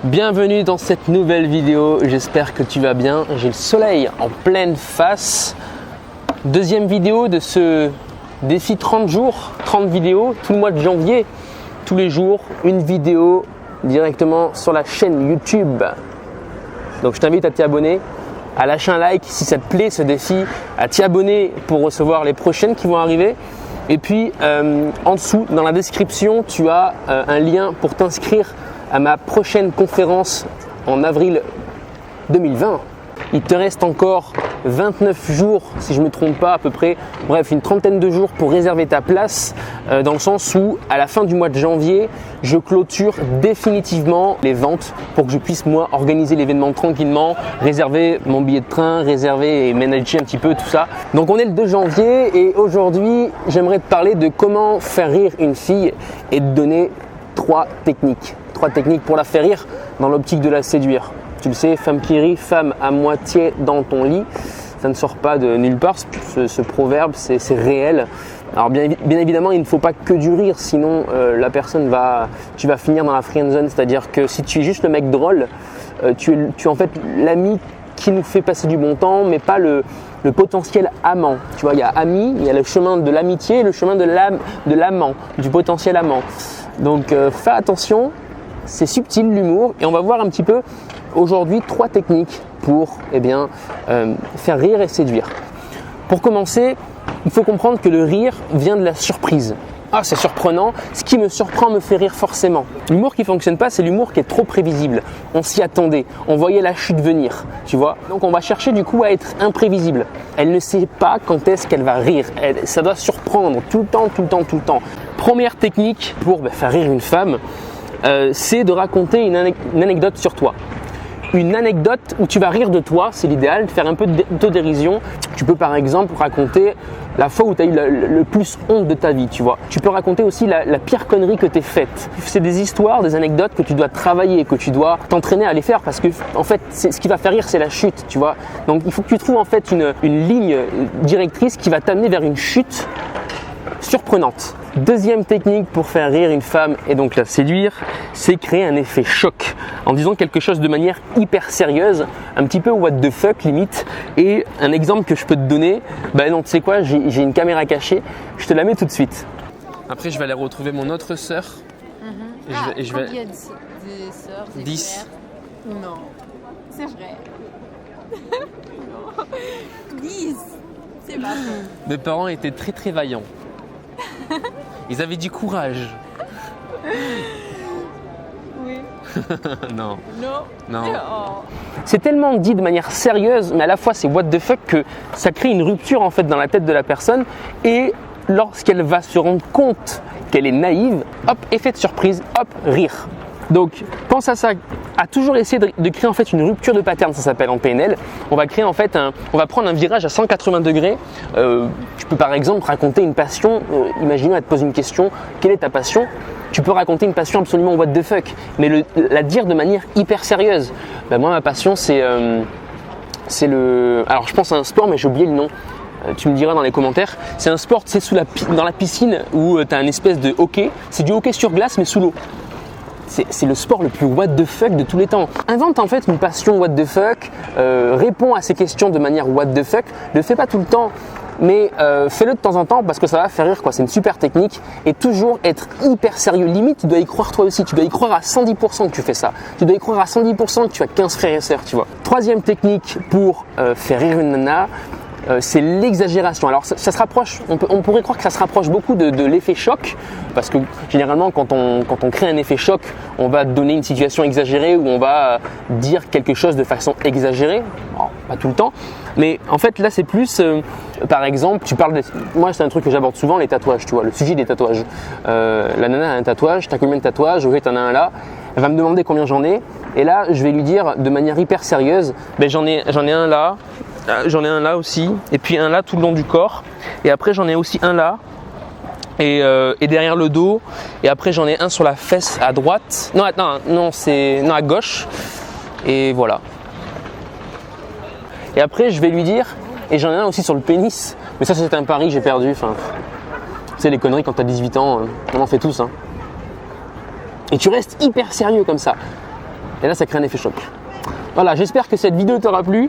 Bienvenue dans cette nouvelle vidéo, j'espère que tu vas bien. J'ai le soleil en pleine face. Deuxième vidéo de ce défi 30 jours, 30 vidéos, tout le mois de janvier. Tous les jours, une vidéo directement sur la chaîne YouTube. Donc je t'invite à t'y abonner, à lâcher un like si ça te plaît ce défi, à t'y abonner pour recevoir les prochaines qui vont arriver. Et puis en dessous, dans la description, tu as un lien pour t'inscrire à ma prochaine conférence en avril 2020. Il te reste encore 29 jours, si je ne me trompe pas à peu près, bref une trentaine de jours pour réserver ta place, dans le sens où à la fin du mois de janvier, je clôture définitivement les ventes pour que je puisse moi organiser l'événement tranquillement, réserver mon billet de train, réserver et manager un petit peu tout ça. Donc on est le 2 janvier et aujourd'hui j'aimerais te parler de comment faire rire une fille et te donner trois techniques pour la faire rire dans l'optique de la séduire. Tu le sais, femme qui rit, femme à moitié dans ton lit. Ça ne sort pas de nulle part, ce proverbe, c'est réel. Alors bien évidemment, il ne faut pas que du rire, sinon tu vas finir dans la friend zone. C'est-à-dire que si tu es juste le mec drôle, tu es en fait l'ami qui nous fait passer du bon temps, mais pas le potentiel amant. Tu vois, il y a ami, il y a le chemin de l'amitié et le chemin de l'amant, du potentiel amant. Donc fais attention, c'est subtil l'humour et on va voir un petit peu aujourd'hui 3 techniques pour faire rire et séduire. Pour commencer, il faut comprendre que le rire vient de la surprise. Ah, c'est surprenant, ce qui me surprend me fait rire forcément. L'humour qui ne fonctionne pas, c'est l'humour qui est trop prévisible. On s'y attendait, on voyait la chute venir, tu vois. Donc on va chercher du coup à être imprévisible. Elle ne sait pas quand est-ce qu'elle va rire. Ça doit surprendre tout le temps. Première technique pour faire rire une femme, c'est de raconter une anecdote sur toi. Une anecdote où tu vas rire de toi, c'est l'idéal, de faire un peu d'autodérision. Tu peux par exemple raconter la fois où tu as eu le plus honte de ta vie, tu vois. Tu peux raconter aussi la pire connerie que tu as faite. C'est des histoires, des anecdotes que tu dois travailler, que tu dois t'entraîner à les faire parce que en fait, ce qui va faire rire, c'est la chute, tu vois. Donc il faut que tu trouves en fait une ligne directrice qui va t'amener vers une chute surprenante. Deuxième technique pour faire rire une femme et donc la séduire, c'est créer un effet choc en disant quelque chose de manière hyper sérieuse, un petit peu what the fuck limite. Et un exemple que je peux te donner, non, tu sais quoi, j'ai une caméra cachée, je te la mets tout de suite. Après je vais aller retrouver mon autre sœur. Et je vais... Combien des sœurs, des 10. frères? Non, c'est vrai. Non. 10. C'est pas vrai. Mes parents étaient très vaillants. Ils avaient du courage. Oui. Non. Non. C'est tellement dit de manière sérieuse, mais à la fois c'est what the fuck que ça crée une rupture en fait dans la tête de la personne. Et lorsqu'elle va se rendre compte qu'elle est naïve, hop, effet de surprise, hop, rire. Donc pense à ça, à toujours essayer de créer en fait une rupture de pattern, ça s'appelle en PNL. On va créer en fait on va prendre un virage à 180 degrés. Tu peux par exemple raconter une passion. Imaginons, elle te pose une question, quelle est ta passion? Tu peux raconter une passion absolument what the fuck, mais la dire de manière hyper sérieuse. Moi ma passion c'est alors je pense à un sport mais j'ai oublié le nom. Tu me diras dans les commentaires. C'est un sport, c'est dans la piscine où tu as une espèce de hockey. C'est du hockey sur glace mais sous l'eau. C'est le sport le plus what the fuck de tous les temps. Invente en fait une passion what the fuck, réponds à ces questions de manière what the fuck. Ne le fais pas tout le temps, mais fais-le de temps en temps parce que ça va faire rire, quoi. C'est une super technique et toujours être hyper sérieux. Limite, tu dois y croire toi aussi. Tu dois y croire à 110% que tu fais ça. Tu dois y croire à 110% que tu as 15 frères et sœurs, tu vois. Troisième technique pour faire rire une nana, c'est l'exagération. Alors ça se rapproche, on pourrait croire que ça se rapproche beaucoup de l'effet choc, parce que généralement quand on crée un effet choc, on va donner une situation exagérée ou on va dire quelque chose de façon exagérée. Alors, pas tout le temps, mais en fait là c'est plus, par exemple, moi c'est un truc que j'aborde souvent, les tatouages, tu vois, le sujet des tatouages. La nana a un tatouage, t'as combien de tatouages? Ok, t'en as un là. Elle va me demander combien j'en ai, et là je vais lui dire de manière hyper sérieuse, j'en ai un là. J'en ai un là aussi, et puis un là tout le long du corps, et après j'en ai aussi un là, et derrière le dos, et après j'en ai un sur la fesse à droite, non à gauche, et voilà. Et après je vais lui dire, et j'en ai un aussi sur le pénis, mais ça c'était un pari, j'ai perdu, tu sais les conneries quand t'as 18 ans, on en fait tous. Et tu restes hyper sérieux comme ça. Et là, ça crée un effet choc. Voilà, j'espère que cette vidéo t'aura plu.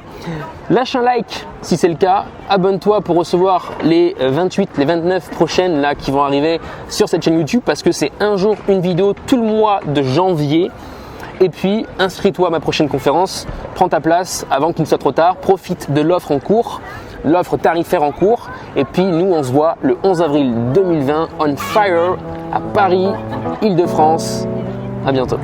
Lâche un like si c'est le cas. Abonne-toi pour recevoir les 28, les 29 prochaines là qui vont arriver sur cette chaîne YouTube parce que c'est un jour une vidéo tout le mois de janvier. Et puis, inscris-toi à ma prochaine conférence. Prends ta place avant qu'il ne soit trop tard. Profite de l'offre en cours, l'offre tarifaire en cours. Et puis, nous, on se voit le 11 avril 2020 on Fire à Paris, Île-de-France. À bientôt.